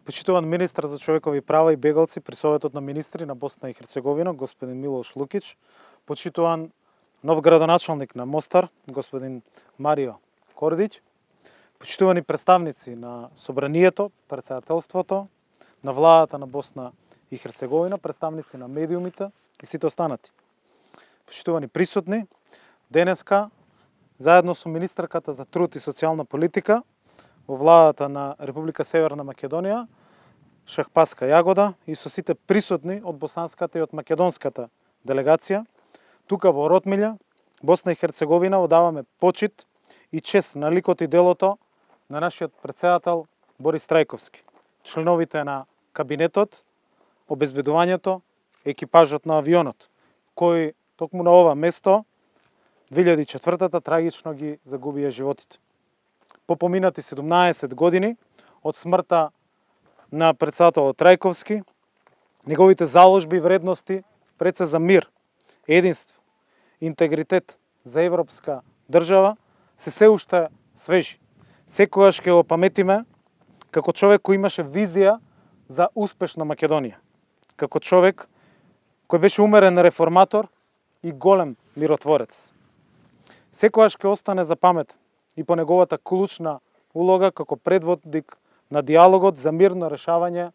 Почитуван министар за човекови права и бегалци при Советот на министри на Босна и Херцеговина, господин Милош Лукич, почитуван нов градоначалник на Мостар, господин Марио Кордич, почитувани представници на Собранието, председателството, на владата на Босна и Херцеговина, представници на медиумите и сите останати. Почитувани присутни, денеска, заедно со министарката за труд и социјална политика во владата на Република Северна Македонија, Шахпаска Јагода, и со сите присутни од босанската и од македонската делегација, тука во Ротмилја, Босна и Херцеговина, одаваме почит и чест на ликот и делото на нашиот председател Борис Трајковски, членовите на кабинетот, обезбедувањето, екипажот на авионот, кои токму на ова место 2004-та трагично ги загубија животите. По поминати 17 години од смртта на председателот Трајковски, неговите заложби и вредности пред се за мир, единство, интегритет за европска држава се уште свежи. Секогаш ќе го паметиме како човек кој имаше визија за успешна Македонија, како човек кој беше умерен реформатор и голем миротворец. Секогаш ќе остане за памет и по неговата клучна улога како предводник на диалогот за мирно решавање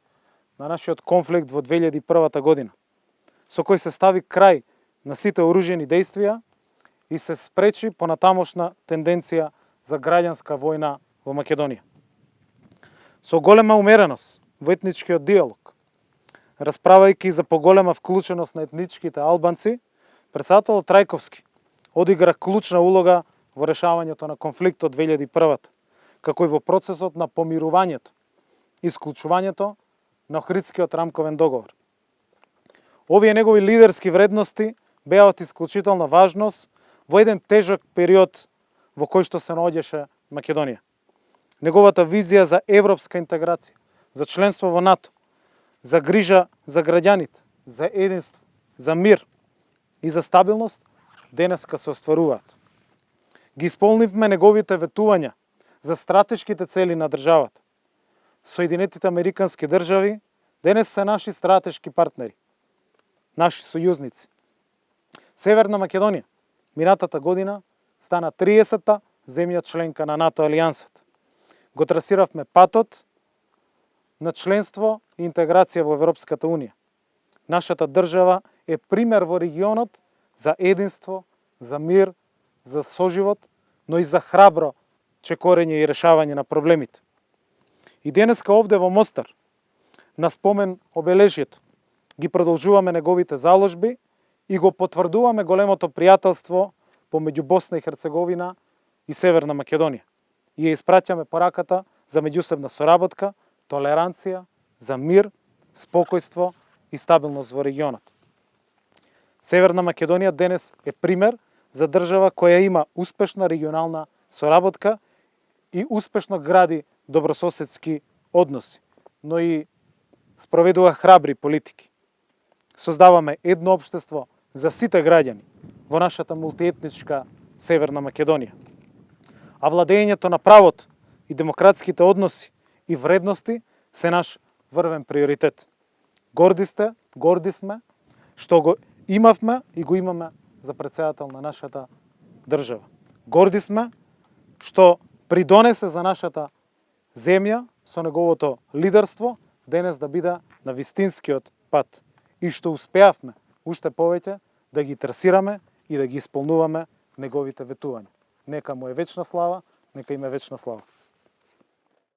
на нашиот конфликт во 2001 година, со кој се стави крај на сите оружени действија и се спречи понатамошна тенденција за граѓанска војна во Македонија. Со голема умереност во етничкиот диалог, расправајќи за поголема вклученост на етничките албанци, председателот Трајковски одигра клучна улога во решавањето на конфликтот 2001, како и во процесот на помирувањето и исклучувањето на Охридскиот рамковен договор. Овие негови лидерски вредности беа од исклучителна важност во еден тежок период во кој што се наоѓаше Македонија. Неговата визија за европска интеграција, за членство во НАТО, за грижа за граѓаните, за единство, за мир и за стабилност денеска се остваруваат. Ги исполнивме неговите ветувања за стратешките цели на државата. Соединетите Американски држави денес се наши стратешки партнери, наши сојузници. Северна Македонија минатата година стана 30-та земја членка на НАТО алијансата. Го трасиравме патот на членство и интеграција во Европската унија. Нашата држава е пример во регионот за единство, за мир, за соживот, но и за храбро чекорење и решавање на проблемите. И денеска овде во Мостар, на спомен обележјето, ги продолжуваме неговите заложби и го потврдуваме големото пријателство помеѓу Босна и Херцеговина и Северна Македонија. И ја испраќаме пораката за меѓусебна соработка, толеранција, за мир, спокојство и стабилност во регионот. Северна Македонија денес е пример за држава која има успешна регионална соработка и успешно гради добрососедски односи, но и спроведува храбри политики. Создаваме едно општество за сите граѓани во нашата мултиетничка Северна Македонија. А владењето на правото и демократските односи и вредности се наш врвен приоритет. Горди сме што го имавме и го имаме за председател на нашата држава. Горди сме што придонесе за нашата земја со неговото лидерство денес да биде на вистинскиот пат и што успеавме уште повеќе да ги трасираме и да ги исполнуваме неговите ветувања. Нека му е вечна слава, нека им е вечна слава.